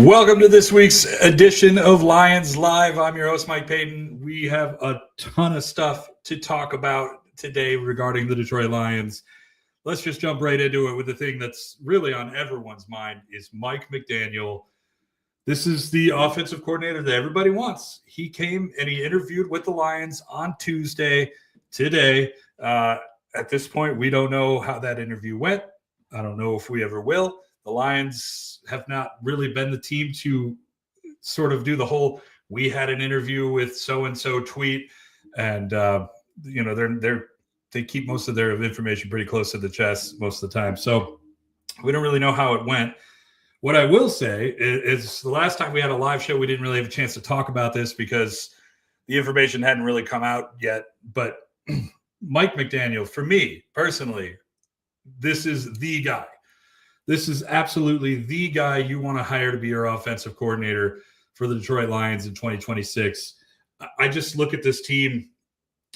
Welcome to this week's edition of Lions Live. I'm your host, Mike Payton. We have a ton of stuff to talk about today regarding the Detroit Lions. Let's just jump right into it with the thing that's really on everyone's mind is Mike McDaniel. This is the offensive coordinator that everybody wants. He came and he interviewed with the Lions on Tuesday. Today, at this point, we don't know how that interview went. I don't know if we ever will. The Lions have not really been the team to sort of do the whole "we had an interview with so-and-so" tweet. And, they keep most of their information pretty close to the chest most of the time. So we don't really know how it went. What I will say is the last time we had a live show, we didn't really have a chance to talk about this because the information hadn't really come out yet. But Mike McDaniel, for me personally, this is the guy. This is absolutely the guy you want to hire to be your offensive coordinator for the Detroit Lions in 2026. I just look at this team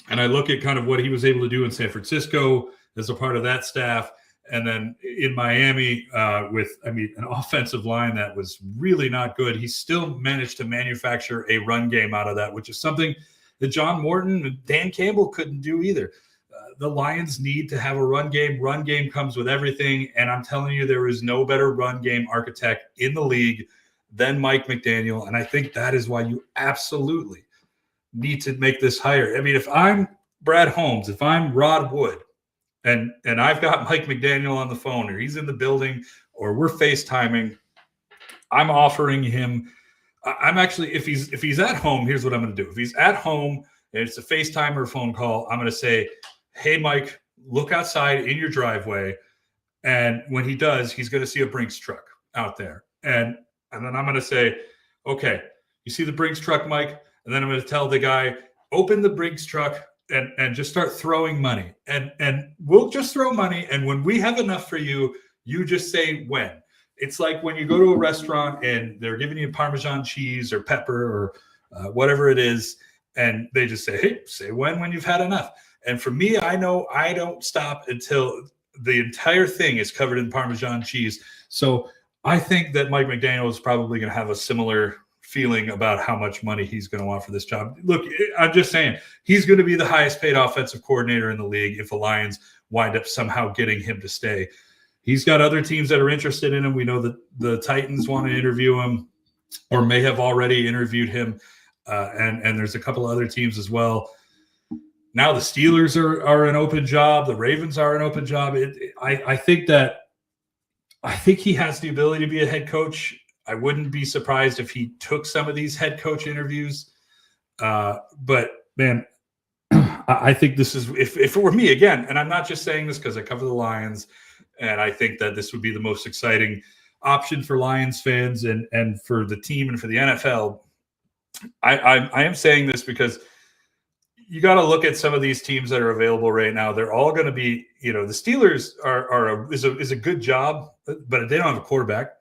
and I look at kind of what he was able to do in San Francisco as a part of that staff. And then in Miami with an offensive line that was really not good. He still managed to manufacture a run game out of that, which is something that John Morton and Dan Campbell couldn't do either. The Lions need to have a run game. Run game comes with everything. And I'm telling you, there is no better run game architect in the league than Mike McDaniel. And I think that is why you absolutely need to make this hire. I mean, if I'm Brad Holmes, if I'm Rod Wood, and I've got Mike McDaniel on the phone or he's in the building or we're FaceTiming, I'm offering him. I'm actually, if he's at home, here's what I'm going to do. If he's at home and it's a FaceTime or a phone call, I'm going to say, hey, Mike, look outside in your driveway. And when he does, he's going to see a Brinks truck out there. And then I'm going to say, okay, you see the Brinks truck, Mike? And then I'm going to tell the guy, open the Brinks truck and just start throwing money. And we'll just throw money. And when we have enough for you, you just say when. It's like when you go to a restaurant and they're giving you Parmesan cheese or pepper or whatever it is. And they just say, hey, say when you've had enough. And for me, I know I don't stop until the entire thing is covered in Parmesan cheese. So I think that Mike McDaniel is probably going to have a similar feeling about how much money he's going to want for this job. Look, I'm just saying, he's going to be the highest paid offensive coordinator in the league if the Lions wind up somehow getting him to stay. He's got other teams that are interested in him. We know that the Titans want to interview him or may have already interviewed him. And there's a couple other teams as well. Now the Steelers are an open job. The Ravens are an open job. I think he has the ability to be a head coach. I wouldn't be surprised if he took some of these head coach interviews. But man, I think this is, if it were me again, and I'm not just saying this because I cover the Lions, and I think that this would be the most exciting option for Lions fans and for the team and for the NFL. I am saying this because you got to look at some of these teams that are available right now. They're all going to be, the Steelers is a good job, but they don't have a quarterback.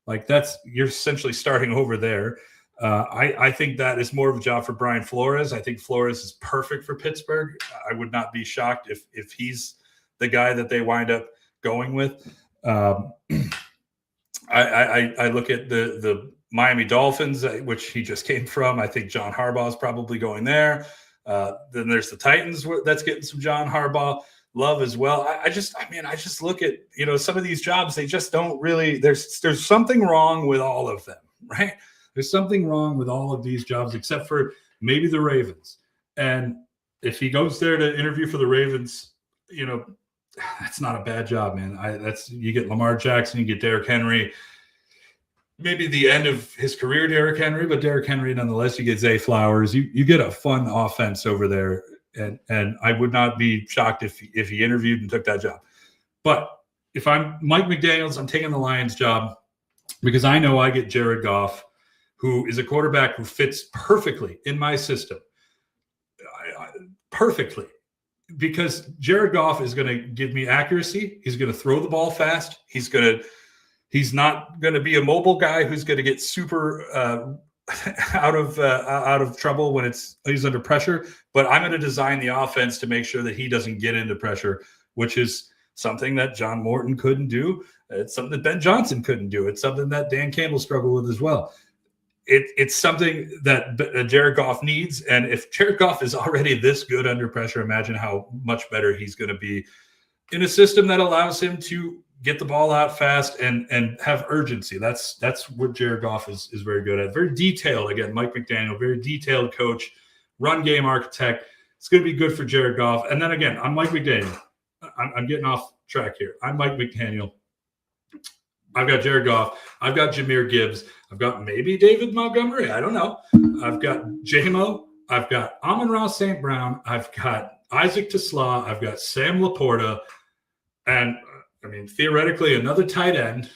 Like you're essentially starting over there. I think that is more of a job for Brian Flores. I think Flores is perfect for Pittsburgh. I would not be shocked if he's the guy that they wind up going with. I look at the Miami Dolphins, which he just came from. I think John Harbaugh is probably going there. Then there's the Titans that's getting some John Harbaugh love as well. I just look at, some of these jobs, they just don't really, there's something wrong with all of them, right? There's something wrong with all of these jobs, except for maybe the Ravens. And if he goes there to interview for the Ravens, that's not a bad job, man. You get Lamar Jackson, you get Derrick Henry, maybe the end of his career, Derrick Henry, but Derrick Henry, nonetheless, you get Zay Flowers. You get a fun offense over there. And I would not be shocked if he interviewed and took that job. But if I'm Mike McDaniels, I'm taking the Lions job because I know I get Jared Goff, who is a quarterback who fits perfectly in my system. Perfectly. Because Jared Goff is going to give me accuracy. He's going to throw the ball fast. He's not going to be a mobile guy who's going to get super out of trouble when he's under pressure. But I'm going to design the offense to make sure that he doesn't get into pressure, which is something that John Morton couldn't do. It's something that Ben Johnson couldn't do. It's something that Dan Campbell struggled with as well. It's something that Jared Goff needs. And if Jared Goff is already this good under pressure, imagine how much better he's going to be in a system that allows him to get the ball out fast and have urgency. That's what Jared Goff is very good at. Very detailed. Again, Mike McDaniel, very detailed coach, run game architect. It's going to be good for Jared Goff. And then again, I'm Mike McDaniel. I'm getting off track here. I'm Mike McDaniel. I've got Jared Goff. I've got Jahmyr Gibbs. I've got maybe David Montgomery. I don't know. I've got J-Mo. I've got Amon-Ra St. Brown. I've got Isaac Tesla. I've got Sam Laporta. And, I mean, theoretically, another tight end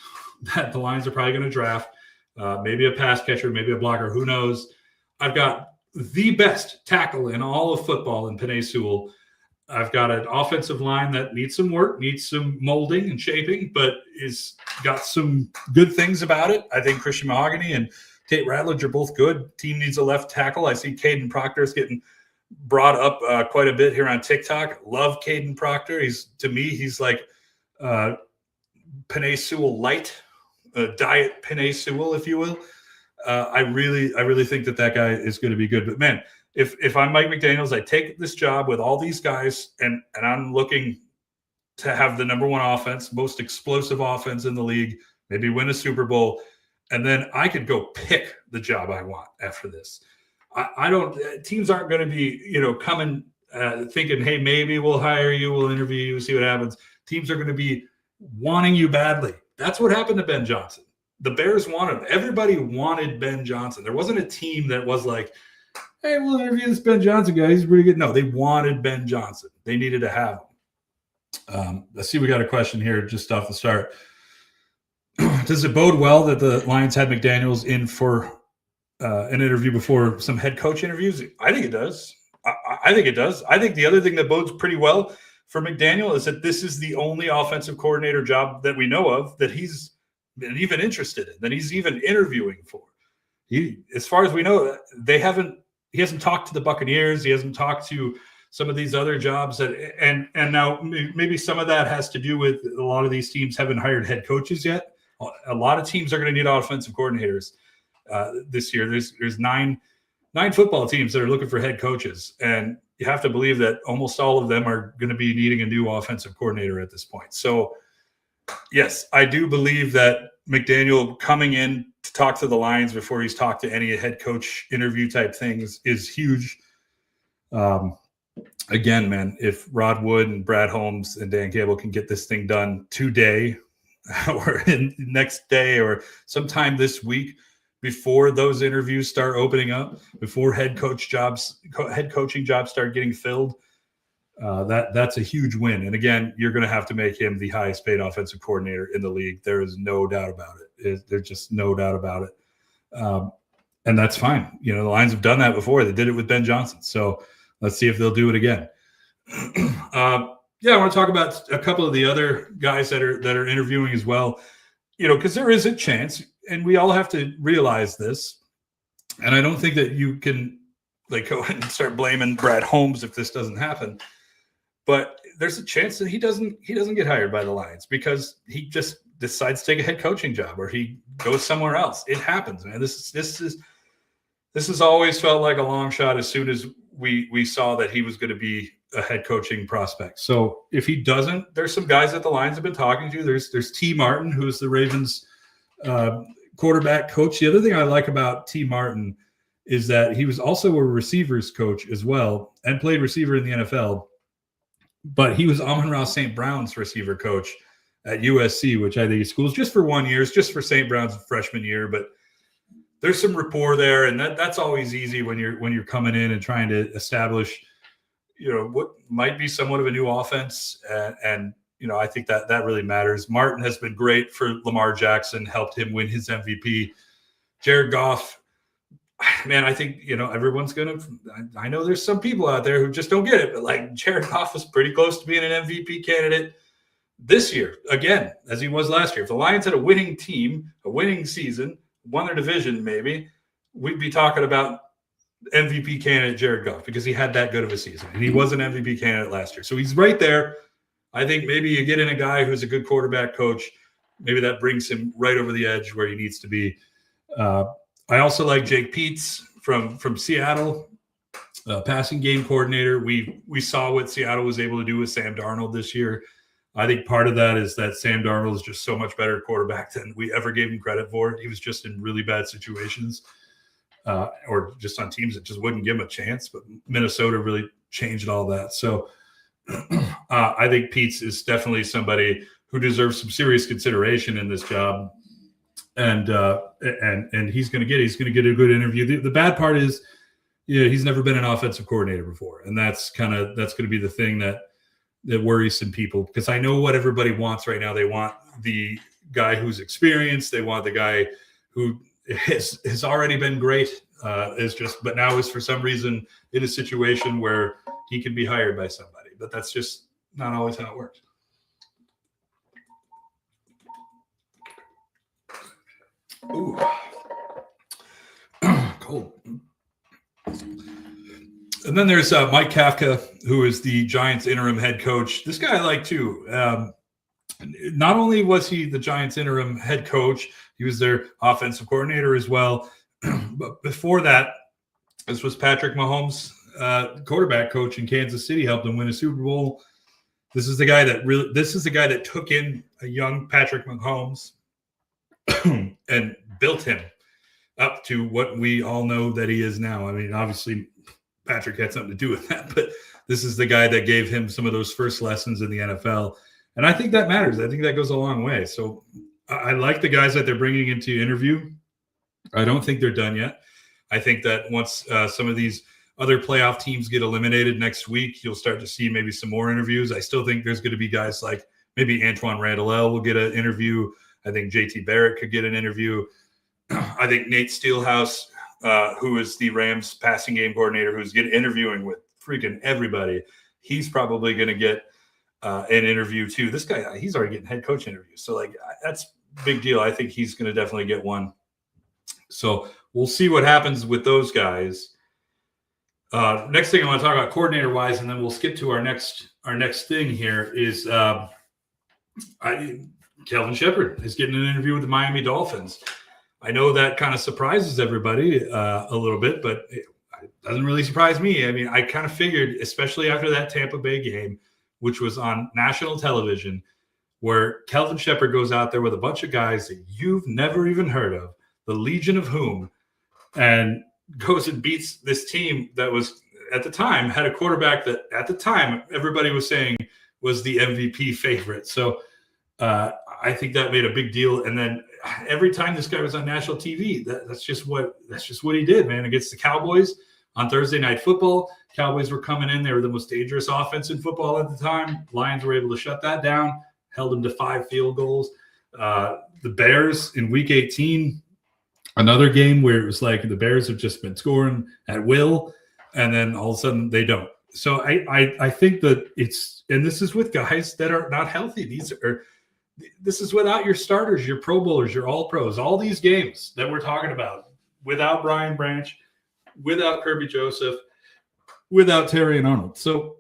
that the Lions are probably going to draft. Maybe a pass catcher, maybe a blocker. Who knows? I've got the best tackle in all of football in Penei Sewell. I've got an offensive line that needs some work, needs some molding and shaping, but is got some good things about it. I think Christian Mahogany and Tate Ratledge are both good. Team needs a left tackle. I see Caden Proctor is getting brought up quite a bit here on TikTok. Love Caden Proctor. He's like Penei Sewell light, diet Penei Sewell, if you will. I really think that guy is going to be good. But man, if I'm Mike McDaniels, I take this job with all these guys, and I'm looking to have the number one offense, most explosive offense in the league, maybe win a Super Bowl, and then I could go pick the job I want after this. I don't. Teams aren't going to be, coming thinking, hey, maybe we'll hire you, we'll interview you, see what happens. Teams are going to be wanting you badly. That's what happened to Ben Johnson. The Bears wanted him. Everybody wanted Ben Johnson. There wasn't a team that was like, hey, we'll interview this Ben Johnson guy. He's pretty good. No, they wanted Ben Johnson. They needed to have him. Let's see. We got a question here just off the start. Does it bode well that the Lions had McDaniels in for an interview before some head coach interviews? I think it does. I think it does. I think the other thing that bodes pretty well for McDaniel is that this is the only offensive coordinator job that we know of that he's been even interested in, that he's even interviewing for. As far as we know, he hasn't talked to the Buccaneers. He hasn't talked to some of these other jobs and now maybe some of that has to do with a lot of these teams haven't hired head coaches yet. A lot of teams are going to need offensive coordinators this year. There's nine football teams that are looking for head coaches, and you have to believe that almost all of them are going to be needing a new offensive coordinator at this point. So yes, I do believe that McDaniel coming in to talk to the Lions before he's talked to any head coach interview type things is huge. Again, man, if Rod Wood and Brad Holmes and Dan Campbell can get this thing done today or next day or sometime this week before those interviews start opening up, before head coaching jobs start getting filled, that's a huge win. And again, you're going to have to make him the highest paid offensive coordinator in the league. There is no doubt about it. There's just no doubt about it. And that's fine. The Lions have done that before. They did it with Ben Johnson. So let's see if they'll do it again. I want to talk about a couple of the other guys that are interviewing as well, because there is a chance, and we all have to realize this. And I don't think that you can go ahead and start blaming Brad Holmes if this doesn't happen. But there's a chance that he doesn't get hired by the Lions because he just decides to take a head coaching job or he goes somewhere else. It happens, man. This has always felt like a long shot as soon as we saw that he was going to be a head coaching prospect. So if he doesn't, there's some guys that the Lions have been talking to. There's T. Martin, who's the Ravens quarterback coach. The other thing I like about T. Martin is that he was also a receivers coach as well and played receiver in the NFL. But he was Amon-Ra St. Brown's receiver coach at USC, which I think is cool. It's just for 1 year. It's just for St. Brown's freshman year. But there's some rapport there, and that's always easy when you're coming in and trying to establish, what might be somewhat of a new offense. And I think that really matters. Martin has been great for Lamar Jackson, helped him win his MVP. Jared Goff, man, I think, everyone's going to – I know there's some people out there who just don't get it, but Jared Goff is pretty close to being an MVP candidate this year, again, as he was last year. If the Lions had a winning team, a winning season, won their division maybe, we'd be talking about MVP candidate Jared Goff because he had that good of a season. And he was an MVP candidate last year. So he's right there. I think maybe you get in a guy who's a good quarterback coach maybe that brings him right over the edge where he needs to be. I also like Jake Peetz from Seattle, passing game coordinator. We saw what Seattle was able to do with Sam Darnold this year. I think part of that is that Sam Darnold is just so much better quarterback than we ever gave him credit for. He was just in really bad situations, or just on teams that just wouldn't give him a chance. But Minnesota really changed all that. So I think Peetz is definitely somebody who deserves some serious consideration in this job. And he's going to get a good interview. The bad part is, he's never been an offensive coordinator before, and that's going to be the thing that worries some people, because I know what everybody wants right now. They want the guy who's experienced. They want the guy who has already been great. But now is for some reason in a situation where he can be hired by somebody. But that's just not always how it works. Ooh, cold. And then there's Mike Kafka, who is the Giants interim head coach. This guy I like too. Not only was he the Giants interim head coach, he was their offensive coordinator as well. But before that, this was Patrick Mahomes, quarterback coach in Kansas City, helped him win a Super Bowl. This is the guy that took in a young Patrick Mahomes and built him up to what we all know that he is now. I mean, obviously, Patrick had something to do with that, but this is the guy that gave him some of those first lessons in the NFL. And I think that matters. I think that goes a long way. So I like the guys that they're bringing into interview. I don't think they're done yet. I think that once some of these other playoff teams get eliminated next week, you'll start to see maybe some more interviews. I still think there's going to be guys like maybe Antoine Randall will get an interview. I think JT Barrett could get an interview. I think Nate Steelhouse, who is the Rams passing game coordinator, who's interviewing with freaking everybody, he's probably going to get an interview too. This guy, he's already getting head coach interviews. So that's a big deal. I think he's going to definitely get one. So we'll see what happens with those guys. Next thing I want to talk about coordinator wise, and then we'll skip to our next thing here is Kelvin Shepherd is getting an interview with the Miami Dolphins. I know that kind of surprises everybody a little bit, but it doesn't really surprise me. I mean, I kind of figured, especially after that Tampa Bay game, which was on national television, where Kelvin Shepherd goes out there with a bunch of guys that you've never even heard of, the Legion of Whom, and goes and beats this team that was, at the time, had a quarterback that at the time everybody was saying was the MVP favorite. So I think that made a big deal. And then every time this guy was on national TV, that's just what he did, man. Against the Cowboys on Thursday Night Football, Cowboys were coming in. They were the most dangerous offense in football at the time. Lions were able to shut that down, held them to 5 field goals. The Bears in Week 18, another game where it was like the Bears have just been scoring at will, and then all of a sudden they don't. So I think that and this is with guys that are not healthy. This is without your starters, your Pro Bowlers, your All Pros, all these games that we're talking about, without Brian Branch, without Kirby Joseph, without Terry and Arnold. So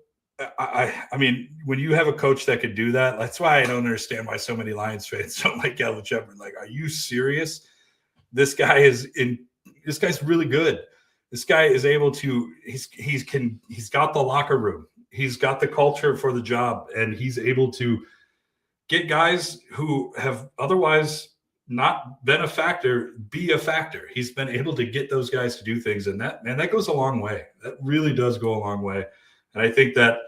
I mean, when you have a coach that could do that, that's why I don't understand why so many Lions fans don't like Kelvin Shepherd. Like, are you serious? This guy's really good. This guy is able to, he's got the locker room. He's got the culture for the job, and he's able to get guys who have otherwise not been a factor, be a factor. He's been able to get those guys to do things, and that goes a long way. That really does go a long way. And I think that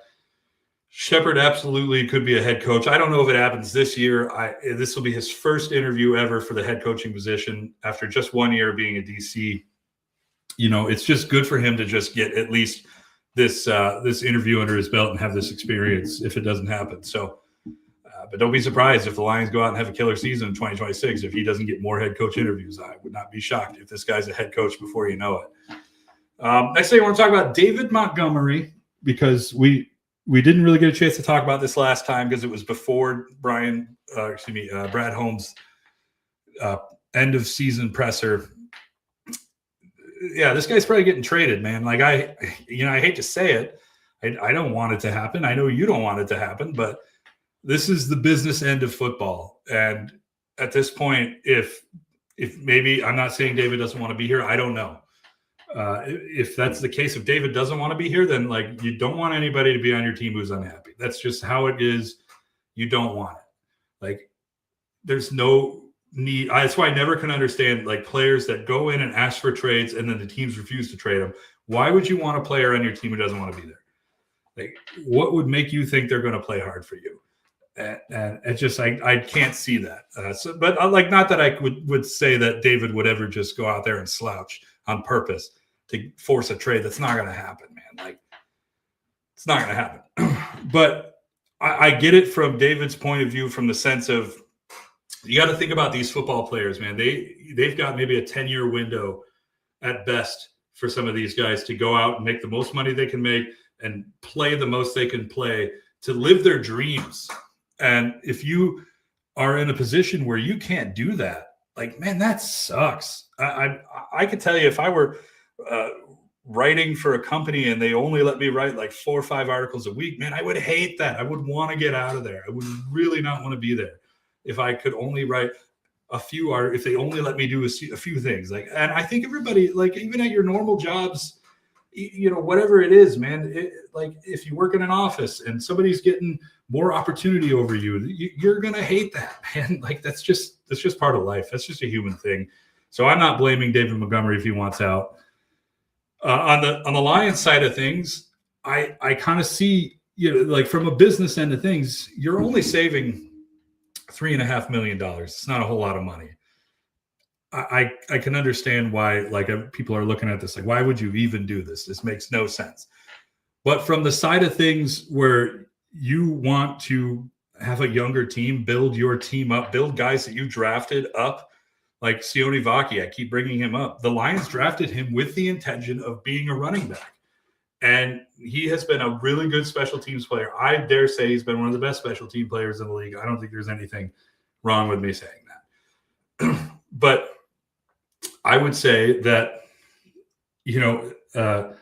Shepherd absolutely could be a head coach. I don't know if it happens this year. This will be his first interview ever for the head coaching position after just 1 year being a DC. You know, it's just good for him to just get at least this interview under his belt and have this experience if it doesn't happen. So, but don't be surprised if the Lions go out and have a killer season in 2026 if he doesn't get more head coach interviews. I would not be shocked if this guy's a head coach before you know it. Next thing I want to talk about David Montgomery, because we didn't really get a chance to talk about this last time because it was before Brad Holmes' end of season presser. Yeah, this guy's probably getting traded, man. Like I hate to say it. I don't want it to happen. I know you don't want it to happen, but this is the business end of football. And at this point, if maybe, I'm not saying David doesn't want to be here. I don't know. If that's the case, if David doesn't want to be here, then like you don't want anybody to be on your team who's unhappy. That's just how it is. You don't want it. Like there's no need. That's why I never can understand like players that go in and ask for trades and then the teams refuse to trade them. Why would you want a player on your team who doesn't want to be there? Like what would make you think they're going to play hard for you? And it's just I can't see that. But like not that I would say that David would ever just go out there and slouch on purpose to force a trade. That's not going to happen, man. Like it's not going to happen. But I get it from David's point of view, from the sense of you got to think about these football players, man. They've got maybe a 10-year window at best for some of these guys to go out and make the most money they can make and play the most they can play to live their dreams. And if you are in a position where you can't do that, like, man, that sucks. I could tell you if I were writing for a company and they only let me write like 4 or 5 articles a week, man, I would hate that. I would want to get out of there. I would really not want to be there if I could only write a few if they only let me do a few things. Like, and I think everybody, like even at your normal jobs, you know, whatever it is, man, like if you work in an office and somebody's getting more opportunity over you, you're going to hate that, man. Like that's just part of life. That's just a human thing. So I'm not blaming David Montgomery if he wants out. On the Lions side of things, I kind of see, you know, like from a business end of things, you're only saving $3.5 million. It's not a whole lot of money. I can understand why like people are looking at this like, why would you even do this? This makes no sense. But from the side of things where you want to have a younger team, build your team up, build guys that you drafted up, like Sione Vaki, I keep bringing him up. The Lions drafted him with the intention of being a running back. And he has been a really good special teams player. I dare say he's been one of the best special team players in the league. I don't think there's anything wrong with me saying that. But I would say that, you know,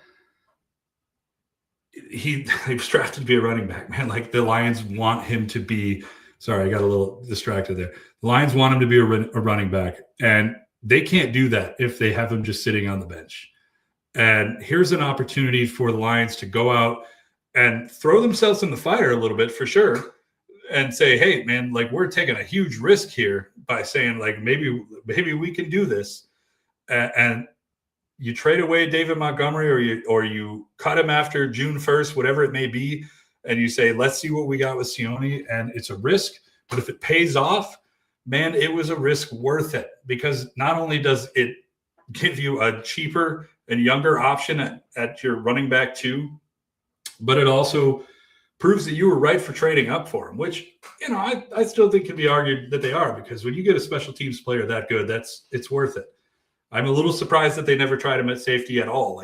he was drafted to be a running back, man. Like the Lions want him to be, sorry, I got a little distracted there. The Lions want him to be a running back, and they can't do that if they have him just sitting on the bench. And here's an opportunity for the Lions to go out and throw themselves in the fire a little bit for sure and say, hey, man, like we're taking a huge risk here by saying like maybe we can do this. And you trade away David Montgomery or you cut him after June 1st, whatever it may be, and you say, let's see what we got with Sione. And it's a risk, but if it pays off, man, it was a risk worth it, because not only does it give you a cheaper and younger option at your running back too, but it also proves that you were right for trading up for him, which, you know, I still think can be argued that they are, because when you get a special teams player that good, it's worth it. I'm a little surprised that they never tried him at safety at all,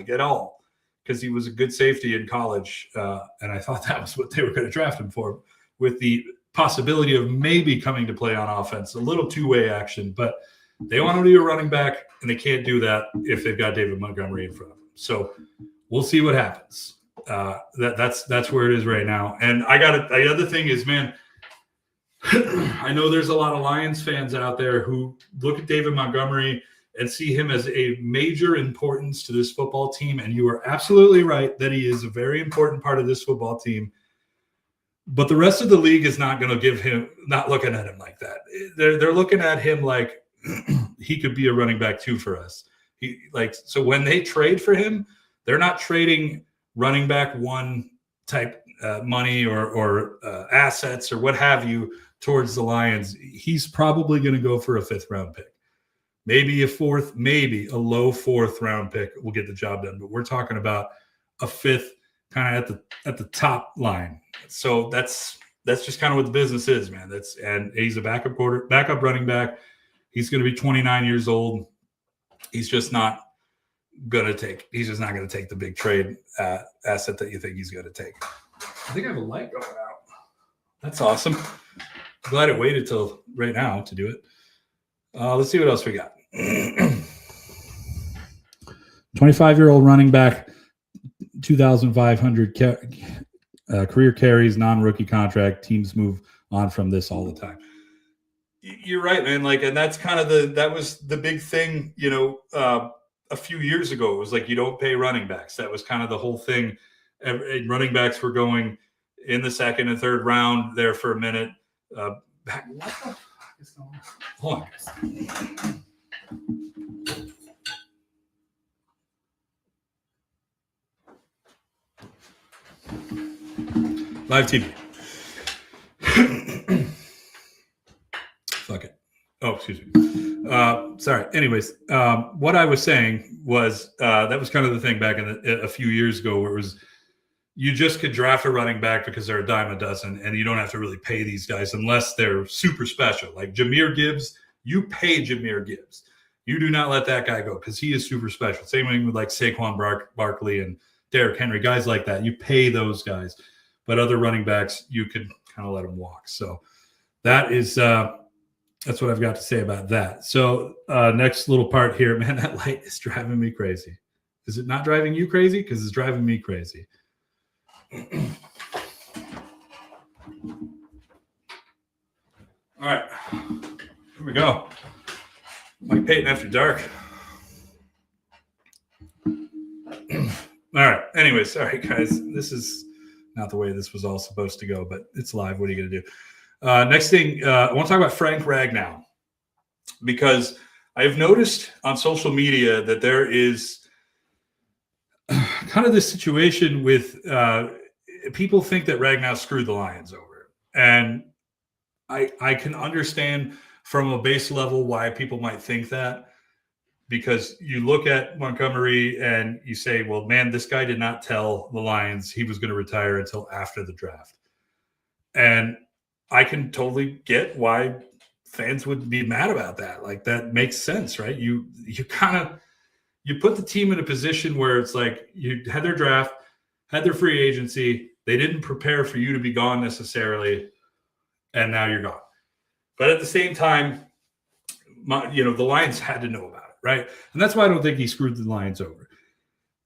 because he was a good safety in college. And I thought that was what they were going to draft him for, with the possibility of maybe coming to play on offense, a little two-way action. But they want him to be a running back, and they can't do that if they've got David Montgomery in front of them. So we'll see what happens. That's where it is right now. And the other thing is, man, I know there's a lot of Lions fans out there who look at David Montgomery and see him as a major importance to this football team. And you are absolutely right that he is a very important part of this football team. But the rest of the league is not going to not looking at him like that. They're looking at him like he could be a running back too for us. So when they trade for him, they're not trading running back one type money or assets or what have you towards the Lions. He's probably going to go for a 5th round pick. Maybe a 4th, maybe a low 4th round pick will get the job done. But we're talking about a 5th kind of at the top line. So that's just kind of what the business is, man. And he's a backup running back. He's going to be 29 years old. He's just not going to take the big trade asset that you think he's going to take. I think I have a light going out. That's awesome. I'm glad it waited till right now to do it. Let's see what else we got. 25-year-old running back, 2,500 career carries, non-rookie contract. Teams move on from this all the time. You're right, man. Like, and that's kind of that was the big thing, a few years ago. It was like, you don't pay running backs. That was kind of the whole thing. Running backs were going in the second and third round there for a minute. What the fuck is going on? Hold on, guys. Live TV. Fuck it. Oh, excuse me. Sorry. Anyways, what I was saying was that was kind of the thing back a few years ago, where it was you just could draft a running back because they're a dime a dozen, and you don't have to really pay these guys unless they're super special. Like Jahmyr Gibbs, you pay Jahmyr Gibbs. You do not let that guy go because he is super special. Same thing with like Saquon Barkley and Derrick Henry, guys like that. You pay those guys, but other running backs, you could kind of let them walk. So that is that's what I've got to say about that. So next little part here, man, that light is driving me crazy. Is it not driving you crazy? Because it's driving me crazy. All right, here we go. Mike Payton after dark. All right. Anyway, sorry guys. This is not the way this was all supposed to go, but it's live. What are you going to do? Next thing, I want to talk about Frank Ragnow, because I've noticed on social media that there is kind of this situation with people think that Ragnow screwed the Lions over. And I can understand from a base level why people might think that, because you look at Montgomery and you say, well, man, this guy did not tell the Lions he was going to retire until after the draft. And I can totally get why fans would be mad about that. Like, that makes sense, right? You put the team in a position where it's like you had their draft, had their free agency. They didn't prepare for you to be gone necessarily, and now you're gone. But at the same time, the Lions had to know about it, right? And that's why I don't think he screwed the Lions over.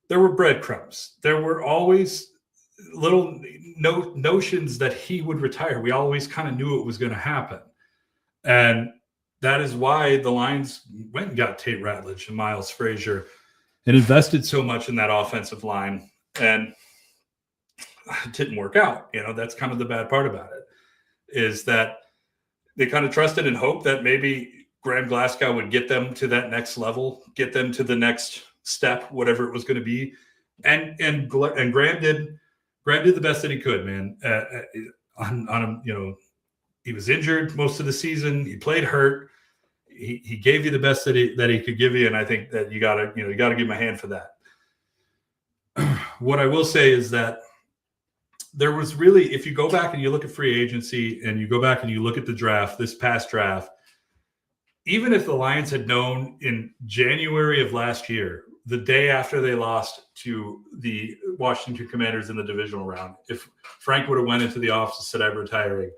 There were breadcrumbs. There were always little notions that he would retire. We always kind of knew it was going to happen. And that is why the Lions went and got Tate Ratledge and Miles Frazier and invested so much in that offensive line. And it didn't work out. That's kind of the bad part about it, is that they kind of trusted and hoped that maybe Graham Glasgow would get them to that next level, get them to the next step, whatever it was going to be. And Graham did the best that he could, man. He was injured most of the season. He played hurt. He gave you the best that he could give you, and I think that you gotta give him a hand for that. What I will say is that there was really, if you go back and you look at free agency and you go back and you look at the draft, this past draft, even if the Lions had known in January of last year, the day after they lost to the Washington Commanders in the divisional round, if Frank would have went into the office and said, I'm retiring,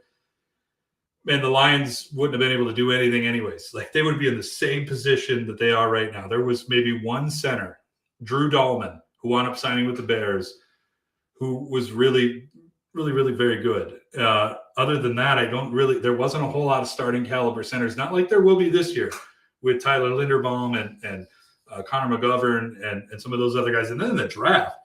man, the Lions wouldn't have been able to do anything anyways. Like, they would be in the same position that they are right now. There was maybe one center, Drew Dahlman, who wound up signing with the Bears, who was really, really, really very good. Other than that, there wasn't a whole lot of starting caliber centers, not like there will be this year with Tyler Linderbaum and Connor McGovern and some of those other guys. And then in the draft,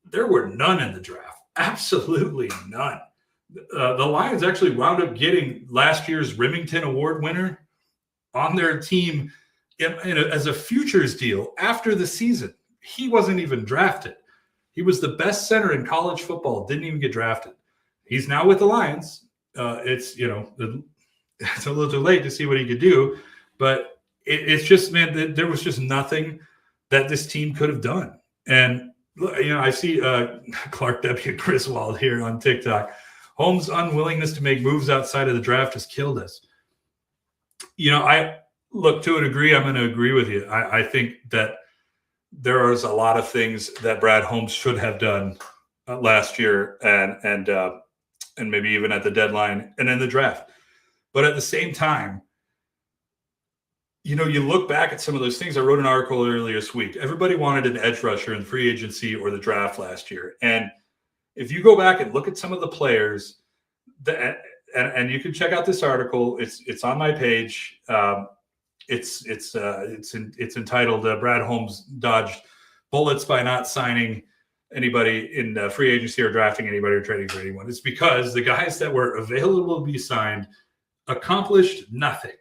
there were none in the draft. Absolutely none. The Lions actually wound up getting last year's Remington Award winner on their team as a futures deal after the season. He wasn't even drafted. He was the best center in college football, didn't even get drafted. He's now with the Lions. It's a little too late to see what he could do, but it's just, man, there was just nothing that this team could have done. And I see Clark W. Griswold here on TikTok. Holmes' unwillingness to make moves outside of the draft has killed us. I look, to a degree, I'm going to agree with you. I think that there is a lot of things that Brad Holmes should have done last year and maybe even at the deadline and in the draft. But at the same time, you look back at some of those things. I wrote an article earlier this week. Everybody wanted an edge rusher in free agency or the draft last year. And if you go back and look at some of the players, and you can check out this article. It's on my page. It's entitled Brad Holmes dodged bullets by not signing anybody in free agency or drafting anybody or trading for anyone. It's because the guys that were available to be signed accomplished nothing.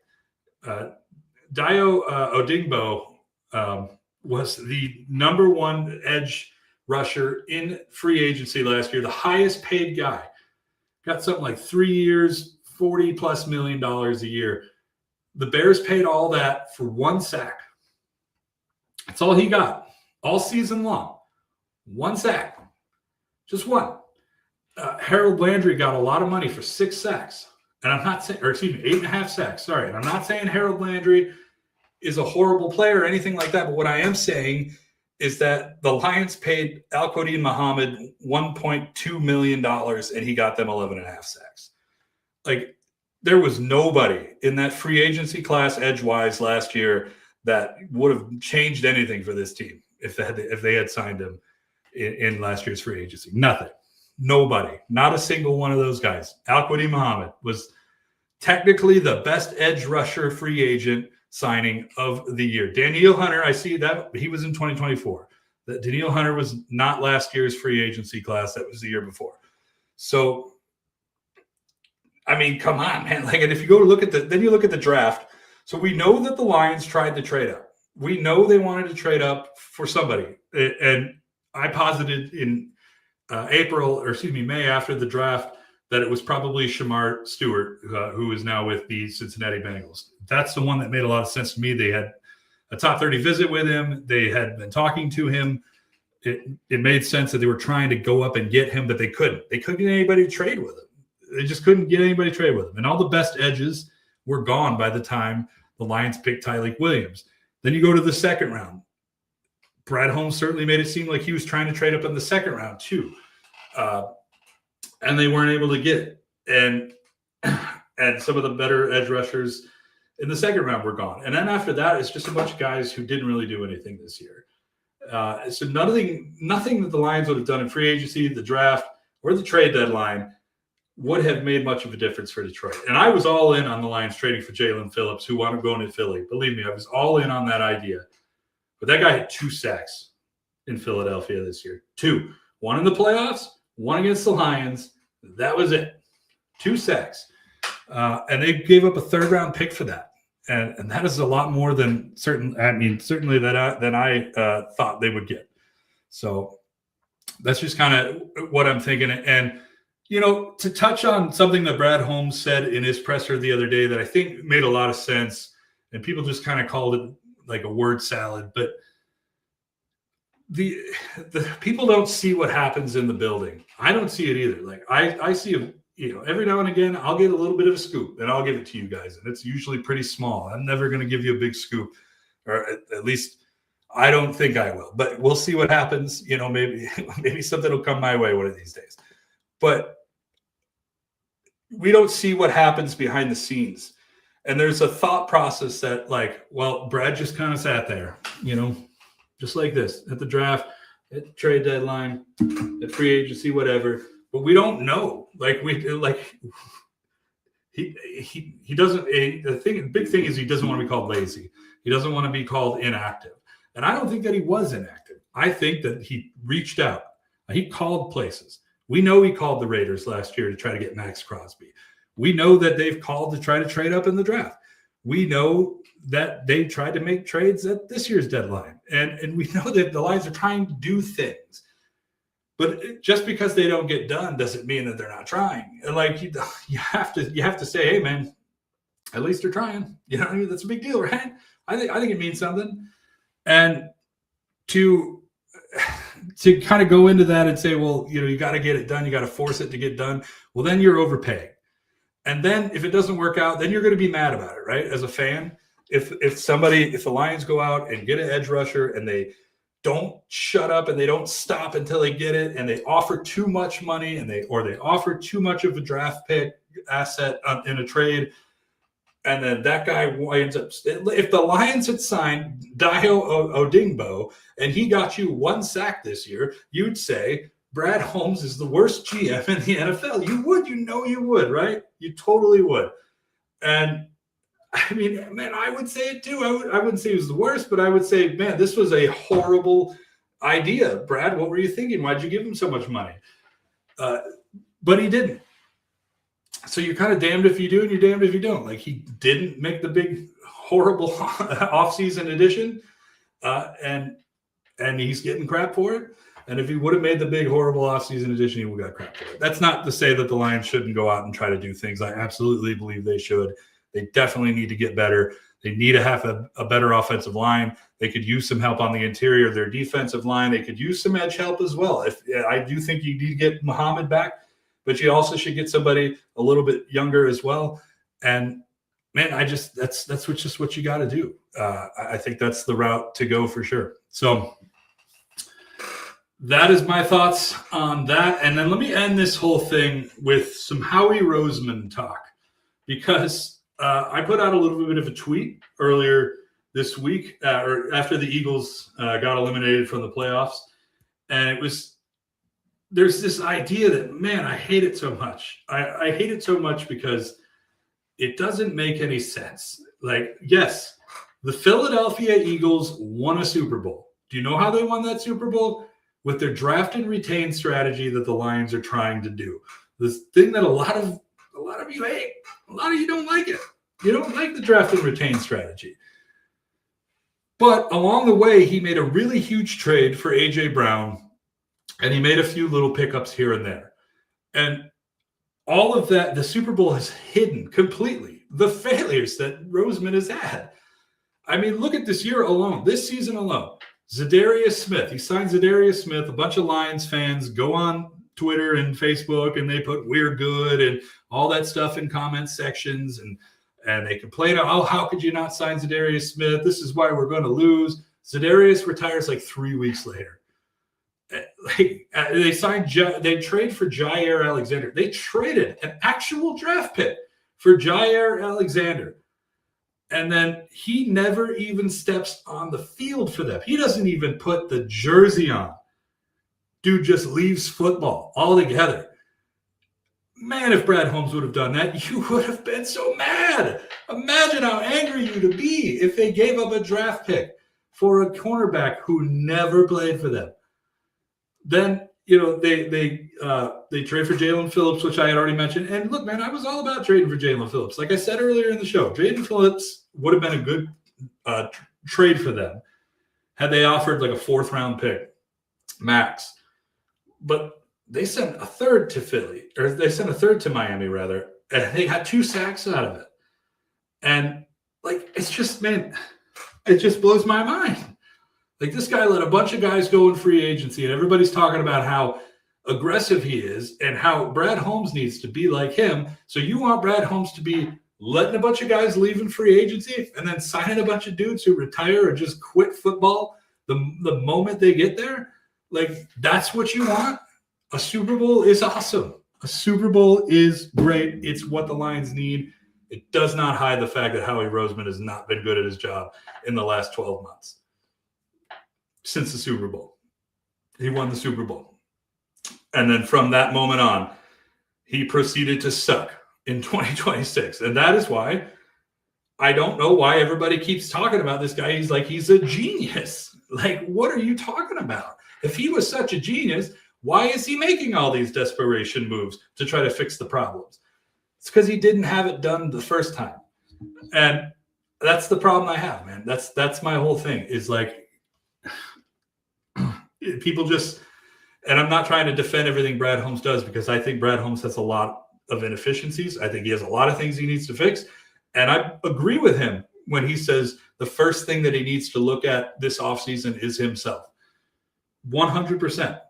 Dayo Odingbo was the number one edge rusher in free agency last year, the highest paid guy. Got something like 3 years, $40+ million a year. The Bears paid all that for 1 sack. That's all he got all season long. 1 sack. Just one. Harold Landry got a lot of money for 6 sacks. And I'm not saying, or excuse me, 8.5 sacks. Sorry. And I'm not saying Harold Landry is a horrible player or anything like that. But what I am saying is that the Lions paid Al-Quadin Muhammad $1.2 million and he got them 11.5 sacks. Like, there was nobody in that free agency class edgewise last year that would have changed anything for this team if they had signed him in last year's free agency. Nothing. Nobody. Not a single one of those guys. Al-Quadin Muhammad was technically the best edge rusher free agent signing of the year. Danielle Hunter, I see that he was in 2024. That Danielle Hunter was not last year's free agency class. That was the year before. So, I mean, come on, man. Like, and if you go look at then you look at the draft. So we know that the Lions tried to trade up. We know they wanted to trade up for somebody. And I posited in May after the draft that it was probably Shamar Stewart, who is now with the Cincinnati Bengals. That's the one that made a lot of sense to me. They had a top 30 visit with him. They had been talking to him. It made sense that they were trying to go up and get him, but they couldn't. They couldn't get anybody to trade with him. They just couldn't get anybody to trade with him. And all the best edges were gone by the time the Lions picked Tyleik Williams. Then you go to the second round. Brad Holmes certainly made it seem like he was trying to trade up in the second round too. And they weren't able to get it. And some of the better edge rushers in the second round were gone. And then after that, it's just a bunch of guys who didn't really do anything this year. So nothing that the Lions would have done in free agency, the draft, or the trade deadline would have made much of a difference for Detroit. And I was all in on the Lions trading for Jalen Phillips, who wound up going to Philly. Believe me, I was all in on that idea. But that guy had 2 sacks in Philadelphia this year. 2. 1 in the playoffs, 1 against the Lions. That was it. 2 sacks. And they gave up a third-round pick for that. And that is a lot more than certainly than I thought they would get. So that's just kind of what I'm thinking. And, you know, to touch on something that Brad Holmes said in his presser the other day that I think made a lot of sense, and people just kind of called it like a word salad, but the people don't see what happens in the building. I don't see it either. Like I see every now and again, I'll get a little bit of a scoop and I'll give it to you guys. And it's usually pretty small. I'm never going to give you a big scoop, or at least I don't think I will, but we'll see what happens. You know, maybe something will come my way one of these days, but we don't see what happens behind the scenes. And there's a thought process that, like, well, Brad just kind of sat there, you know, just like this at the draft, at the trade deadline, at free agency, whatever. But we don't know. He doesn't. The big thing is he doesn't want to be called lazy. He doesn't want to be called inactive. And I don't think that he was inactive. I think that he reached out. He called places. We know he called the Raiders last year to try to get Max Crosby. We know that they've called to try to trade up in the draft. We know that they tried to make trades at this year's deadline. And we know that the Lions are trying to do things. But just because they don't get done doesn't mean that they're not trying. And like you have to say, hey man, at least they're trying. You know what I mean? That's a big deal, right? I think it means something. And to kind of go into that and say, well, you know, you got to get it done. You got to force it to get done. Well, then you're overpaying. And then if it doesn't work out, then you're going to be mad about it, right? As a fan, if the Lions go out and get an edge rusher and they don't shut up and they don't stop until they get it, and they offer too much money and they offer too much of a draft pick asset in a trade, and then that guy winds up. If the Lions had signed Dayo Odingbo and he got you 1 sack this year, you'd say, Brad Holmes is the worst GM in the NFL. You would, right? You totally would. And I mean, man, I would say it too. I wouldn't say he was the worst, but I would say, man, this was a horrible idea. Brad, what were you thinking? Why'd you give him so much money? But he didn't. So you're kind of damned if you do and you're damned if you don't. Like, he didn't make the big, horrible offseason addition, and he's getting crap for it. And if he would have made the big, horrible offseason addition, he would have got crap for it. That's not to say that the Lions shouldn't go out and try to do things. I absolutely believe they should. They definitely need to get better. They need to have a better offensive line. They could use some help on the interior of their defensive line. They could use some edge help as well. I do think you need to get Muhammad back, but you also should get somebody a little bit younger as well. And man, that's just what you got to do. I think that's the route to go for sure. So that is my thoughts on that. And then let me end this whole thing with some Howie Roseman talk, because I put out a little bit of a tweet earlier this week, or after the Eagles got eliminated from the playoffs. And there's this idea that, man, I hate it so much. I hate it so much because it doesn't make any sense. Like, yes, the Philadelphia Eagles won a Super Bowl. Do you know how they won that Super Bowl? With their draft and retain strategy that the Lions are trying to do. This thing that a lot of you hate. A lot of you don't like it. You don't like the draft and retain strategy. But along the way, he made a really huge trade for A.J. Brown, and he made a few little pickups here and there. And all of that, the Super Bowl has hidden completely the failures that Roseman has had. I mean, look at this year alone, this season alone. Zadarius Smith. He signed Zadarius Smith. A bunch of Lions fans go on Twitter and Facebook, and they put "we're good" and all that stuff in comment sections, and they complain, oh, how could you not sign Zadarius Smith? This is why we're going to lose. Zadarius retires like 3 weeks later. They trade for Jaire Alexander. They traded an actual draft pick for Jaire Alexander. And then he never even steps on the field for them. He doesn't even put the jersey on. Dude just leaves football altogether. Man, if Brad Holmes would have done that, you would have been so mad. Imagine how angry you would be if they gave up a draft pick for a cornerback who never played for them. Then, they trade for Jalen Phillips, which I had already mentioned. And look, man, I was all about trading for Jalen Phillips. Like I said earlier in the show, Jalen Phillips would have been a good trade for them had they offered like a 4th-round pick max. But they sent a third to Philly, or they sent a third to Miami, rather, and they got 2 sacks out of it. And, like, it's just, man, it just blows my mind. Like, this guy let a bunch of guys go in free agency, and everybody's talking about how aggressive he is and how Brad Holmes needs to be like him. So you want Brad Holmes to be letting a bunch of guys leave in free agency and then signing a bunch of dudes who retire or just quit football the moment they get there? Like, that's what you want? A Super Bowl is awesome. A Super Bowl is great. It's what the Lions need. It does not hide the fact that Howie Roseman has not been good at his job in the last 12 months. Since the Super Bowl. He won the Super Bowl. And then from that moment on, he proceeded to suck in 2026. And that is why I don't know why everybody keeps talking about this guy. He's a genius. Like, what are you talking about? If he was such a genius, why is he making all these desperation moves to try to fix the problems? It's because he didn't have it done the first time. And that's the problem I have, man. That's my whole thing, is like, people just, and I'm not trying to defend everything Brad Holmes does, because I think Brad Holmes has a lot of inefficiencies. I think he has a lot of things he needs to fix. And I agree with him when he says the first thing that he needs to look at this offseason is himself. 100%.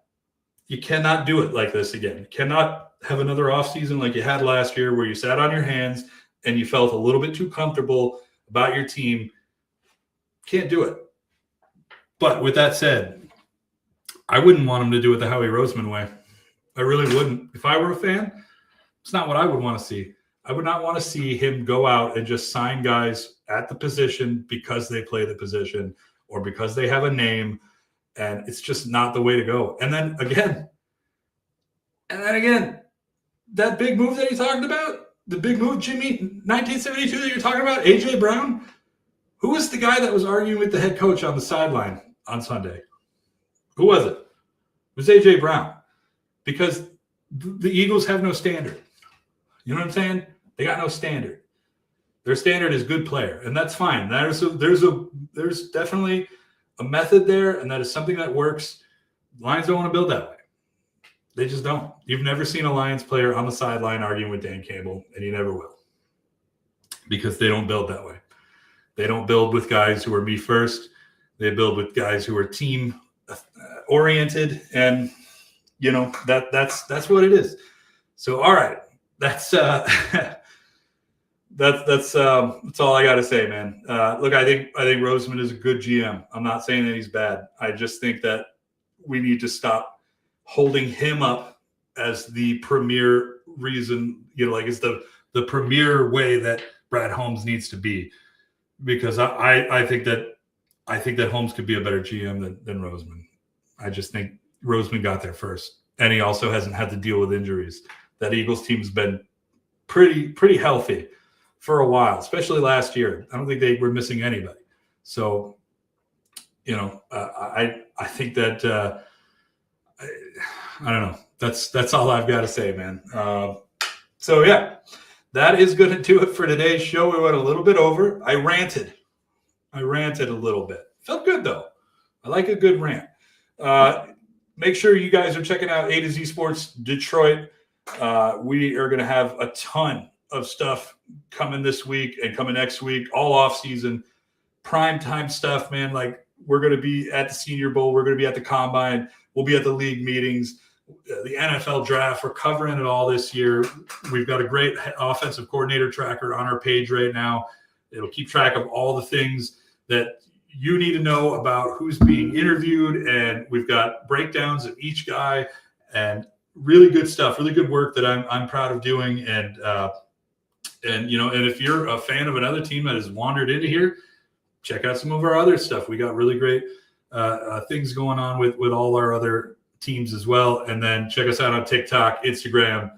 You cannot do it like this again. You cannot have another offseason like you had last year where you sat on your hands and you felt a little bit too comfortable about your team. Can't do it. But with that said, I wouldn't want him to do it the Howie Roseman way. I really wouldn't. If I were a fan, it's not what I would want to see. I would not want to see him go out and just sign guys at the position because they play the position or because they have a name, and it's just not the way to go. And then again, And then again, that big move that he talked about, the big move, Jimmy, 1972 that you're talking about, A.J. Brown, who was the guy that was arguing with the head coach on the sideline on Sunday? Who was it? It was A.J. Brown. Because the Eagles have no standard. You know what I'm saying? They got no standard. Their standard is good player, and that's fine. There's definitely a method there, and that is something that works. Lions don't want to build that way. They just don't. You've never seen a Lions player on the sideline arguing with Dan Campbell, and you never will, because they don't build that way. They don't build with guys who are me first. They build with guys who are team oriented, and that's what it is. So, all right, that's all I got to say, man. Look, I think Roseman is a good GM. I'm not saying that he's bad. I just think that we need to stop holding him up as the premier reason, it's the premier way that Brad Holmes needs to be, because I think that Holmes could be a better GM than Roseman. I just think Roseman got there first, and he also hasn't had to deal with injuries. That Eagles team's been pretty healthy for a while, especially last year. I don't think they were missing anybody. So, I think that I don't know. That's all I've got to say, man. So yeah, that is going to do it for today's show. We went a little bit over. I ranted a little bit. Felt good though. I like a good rant. Make sure you guys are checking out A to Z Sports Detroit. We are going to have a ton of stuff coming this week and coming next week, all off season, prime time stuff, man. Like, we're going to be at the Senior Bowl. We're going to be at the Combine. We'll be at the league meetings, the NFL draft. We're covering it all this year. We've got a great offensive coordinator tracker on our page right now. It'll keep track of all the things that you need to know about who's being interviewed. And we've got breakdowns of each guy and really good stuff, really good work that I'm proud of doing. And if you're a fan of another team that has wandered into here, check out some of our other stuff. We got really great things going on with all our other teams as well. And then check us out on TikTok, Instagram,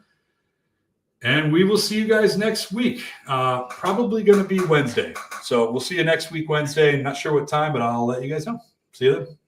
and we will see you guys next week. Probably going to be Wednesday. So we'll see you next week, Wednesday. Not sure what time, but I'll let you guys know. See you then.